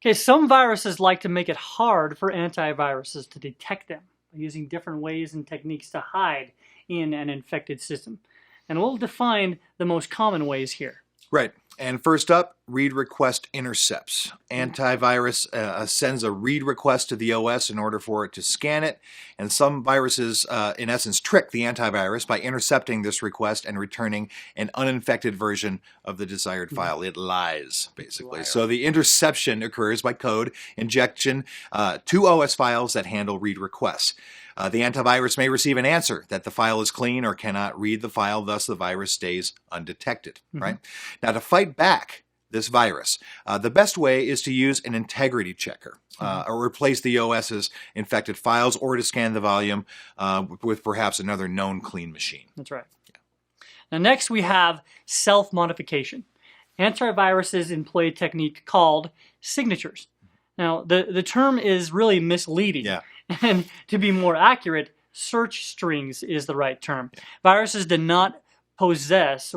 Okay, some viruses like to make it hard for antiviruses to detect them by using different ways and techniques to hide in an infected system. And we'll define the most common ways here. Right. And first up, read request intercepts. Antivirus sends a read request to the OS in order for it to scan it. And some viruses, in essence, trick the antivirus by intercepting this request and returning an uninfected version of the desired file. It lies, basically. So the interception occurs by code injection to OS files that handle read requests. The antivirus may receive an answer that the file is clean or cannot read the file, thus the virus stays undetected, right? Now, to fight back this virus, the best way is to use an integrity checker or replace the OS's infected files or to scan the volume with perhaps another known clean machine. That's right. Yeah. Now, next we have self-modification. Antiviruses employ a technique called signatures. Now, the term is really misleading. Yeah. And to be more accurate, search strings is the right term. Viruses do not possess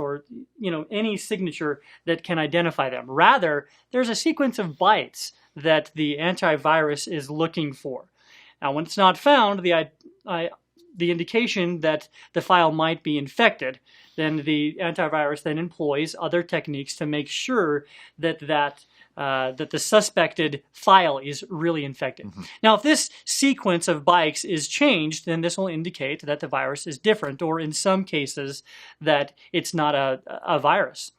any signature that can identify them. Rather, there's a sequence of bytes that the antivirus is looking for. Now, when it's not found, the indication that the file might be infected, then the antivirus then employs other techniques to make sure that the suspected file is really infected. Now, if this sequence of bytes is changed, then this will indicate that the virus is different, or in some cases, that it's not a virus.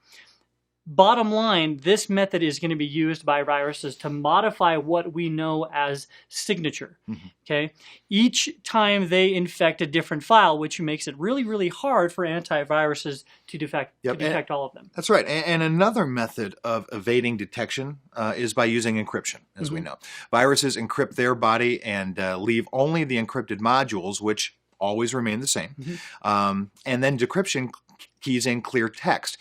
Bottom line, this method is going to be used by viruses to modify what we know as signature. Okay, each time they infect a different file, which makes it really, really hard for antiviruses to detect all of them. That's right. And another method of evading detection is by using encryption, as we know. Viruses encrypt their body and leave only the encrypted modules, which always remain the same. And then decryption keys in clear text.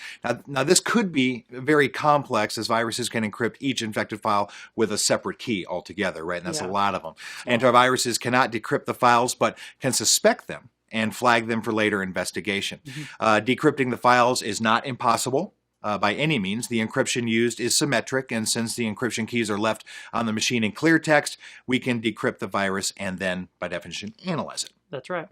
Now this could be very complex, as viruses can encrypt each infected file with a separate key altogether, right? And that's a lot of them. Antiviruses cannot decrypt the files, but can suspect them and flag them for later investigation. Decrypting the files is not impossible. By any means. The encryption used is symmetric, and since the encryption keys are left on the machine in clear text, we can decrypt the virus and then, by definition, analyze it. That's right.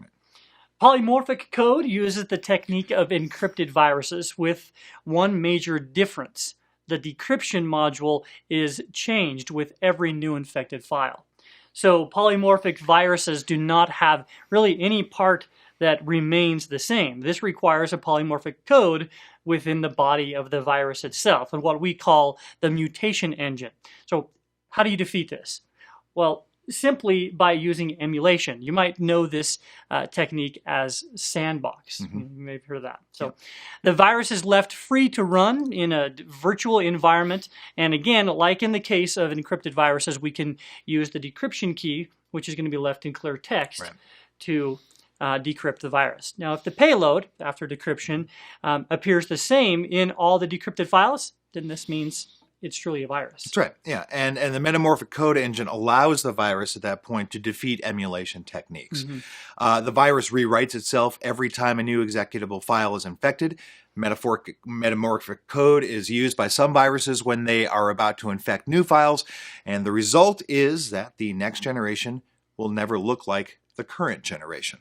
Polymorphic code uses the technique of encrypted viruses with one major difference. The decryption module is changed with every new infected file. So polymorphic viruses do not have really any part that remains the same. This requires a polymorphic code within the body of the virus itself, and what we call the mutation engine. So how do you defeat this? Well, simply by using emulation. You might know this technique as sandbox. You may have heard of that. So the virus is left free to run in a virtual environment. And again, like in the case of encrypted viruses, we can use the decryption key, which is going to be left in clear text, to decrypt the virus. Now, if the payload, after decryption, appears the same in all the decrypted files, then this means it's truly a virus. That's right, yeah. And the Metamorphic Code engine allows the virus at that point to defeat emulation techniques. The virus rewrites itself every time a new executable file is infected. Metamorphic Code is used by some viruses when they are about to infect new files, and the result is that the next generation will never look like the current generation.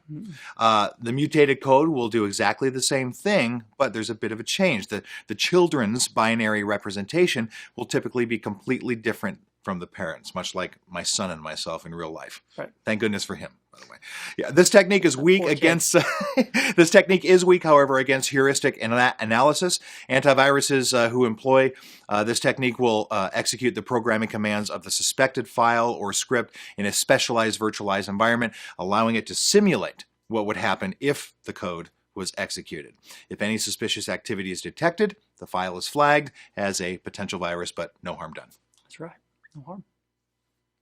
The mutated code will do exactly the same thing, but there's a bit of a change. The children's binary representation will typically be completely different from the parents, much like my son and myself in real life. Thank goodness for him, by the way. Yeah, this technique is weak against this technique is weak, however, against heuristic analysis. Antiviruses who employ this technique will execute the programming commands of the suspected file or script in a specialized virtualized environment, allowing it to simulate what would happen if the code was executed. If any suspicious activity is detected, the file is flagged as a potential virus, but no harm done. That's right. No harm.